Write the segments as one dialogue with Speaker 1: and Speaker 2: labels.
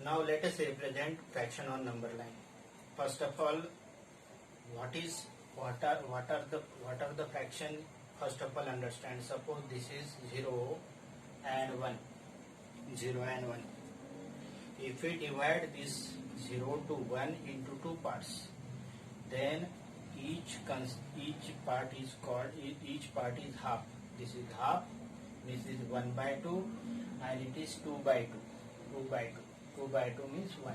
Speaker 1: Now let us represent fraction on number line. First of all, what are the fraction? First of all, understand. Suppose this is 0 and 1. 0 and 1. If we divide this 0 to 1 into two parts, then each part is half. This is half. This is 1 by 2, and it is 2 by 2. 2 by 2. 2 by 2 means 1.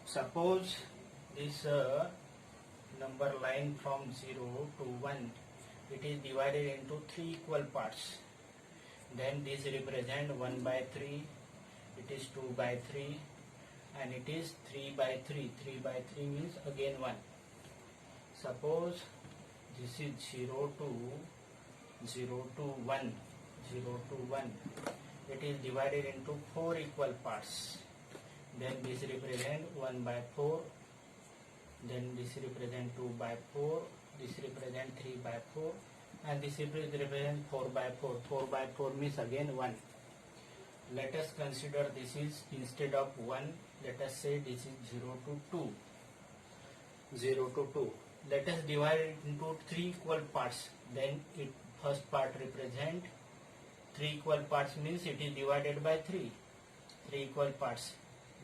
Speaker 1: Suppose this number line from 0 to 1, it is divided into 3 equal parts. Then this represent 1 by 3, it is 2 by 3, and it is 3 by 3. 3 by 3 means again 1. Suppose this is 0 to 1. 0 to 1. It is divided into 4 equal parts. Then this represent 1 by 4. Then this represent 2 by 4. This represent 3 by 4. And this represent 4 by 4. 4 by 4 means again 1. Let us consider this is, instead of 1, let us say this is 0 to 2. 0 to 2. Let us divide it into 3 equal parts. Then first part represent 3 equal parts means it is divided by 3. 3 equal parts.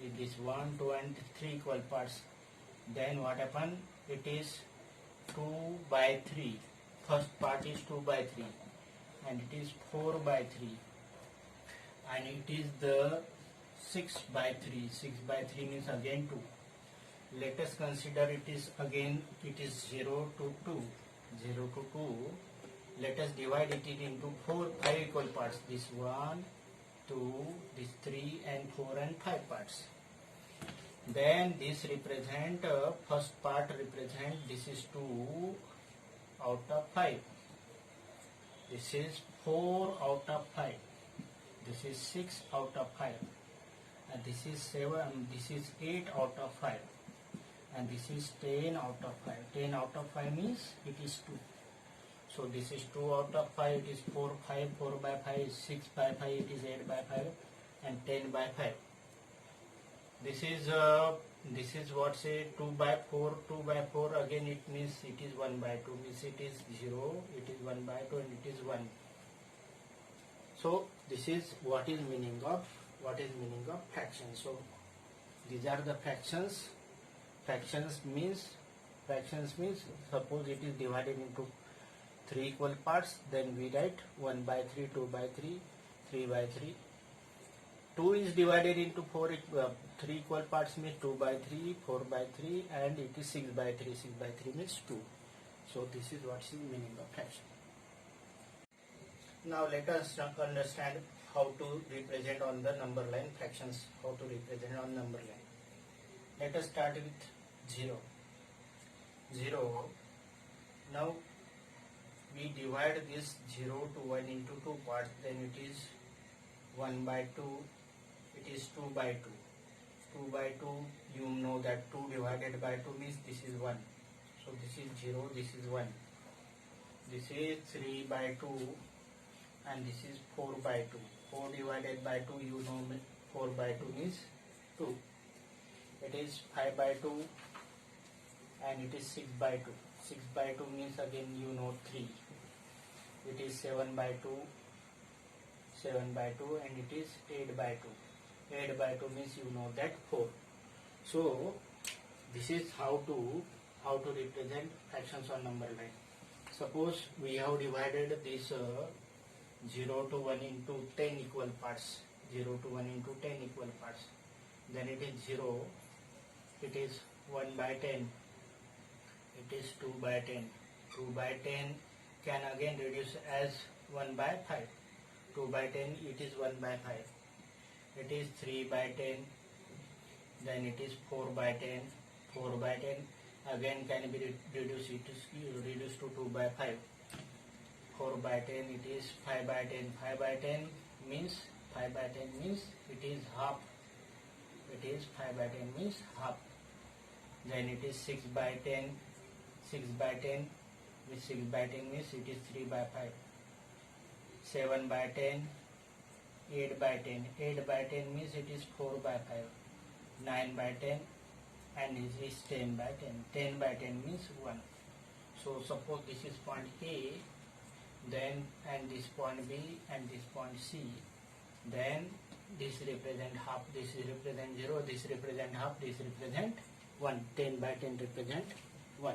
Speaker 1: With this 1, 2 and 3 equal parts. Then what happen? It is 2 by 3. First part is 2 by 3. And it is 4 by 3. And it is the 6 by 3. 6 by 3 means again 2. Let us consider it is 0 to 2. 0 to 2. Let us divide it into 5 equal parts. This 1, 2, this 3 and 4 and 5 parts. Then this represent, first part represent, this is 2 out of 5. This is 4 out of 5. This is 6 out of 5. And this is 7, this is 8 out of 5. And this is 10 out of 5. 10 out of 5 means it is 2. So this is 2 out of 5, it is 4 by 5 is 6 by 5, it is 8 by 5 and 10 by 5. This is what say 2 by 4, 2 by 4 again it means it is 1 by 2, means it is 0, it is 1 by 2 and it is 1. So this is what is meaning of fraction. So these are the fractions. Fractions means suppose it is divided into 3 equal parts, then we write 1 by 3, 2 by 3, 3 by 3. 2 is divided into 3 equal parts means 2 by 3, 4 by 3 and it is 6 by 3. 6 by 3 means 2. So this is what is meaning of fraction. Now let us understand how to represent on the number line fractions. How to represent on number line. Let us start with 0. 0. Now we divide this 0 to 1 into 2 parts, then it is 1 by 2, it is 2 by 2. 2 by 2, you know that 2 divided by 2 means this is 1. So this is 0, this is 1. This is 3 by 2 and this is 4 by 2. 4 divided by 2, you know 4 by 2 means 2. It is 5 by 2 and it is 6 by 2. 6 by 2 means again you know 3. It is 7 by 2. 7 by 2 and it is 8 by 2. 8 by 2 means you know that 4. So this is how to represent fractions on number line. Suppose we have divided this 0 to 1 into 10 equal parts. 0 to 1 into 10 equal parts. Then it is 0. It is 1 by 10. It is 2 by 10. 2 by 10 can again reduce as 1 by 5. 2 by 10 it is 1 by 5. It is 3 by 10. Then it is 4 by 10. 4 by 10 again can be reduced to 2 by 5. 4 by 10 it is 5 by 10. 5 by 10 means it is half. It is 5 by 10 means half. Then it is 6 by 10. 6 by 10 means 6 by 10 means it is 3 by 5. 7 by 10, 8 by 10. 8 by 10 means it is 4 by 5. 9 by 10, and this is 10 by 10. 10 by 10 means 1. So suppose this is point A, then and this point B and this point C, then this represent half, this represent 0, this represent half, this represent 1. 10 by 10 represent 1.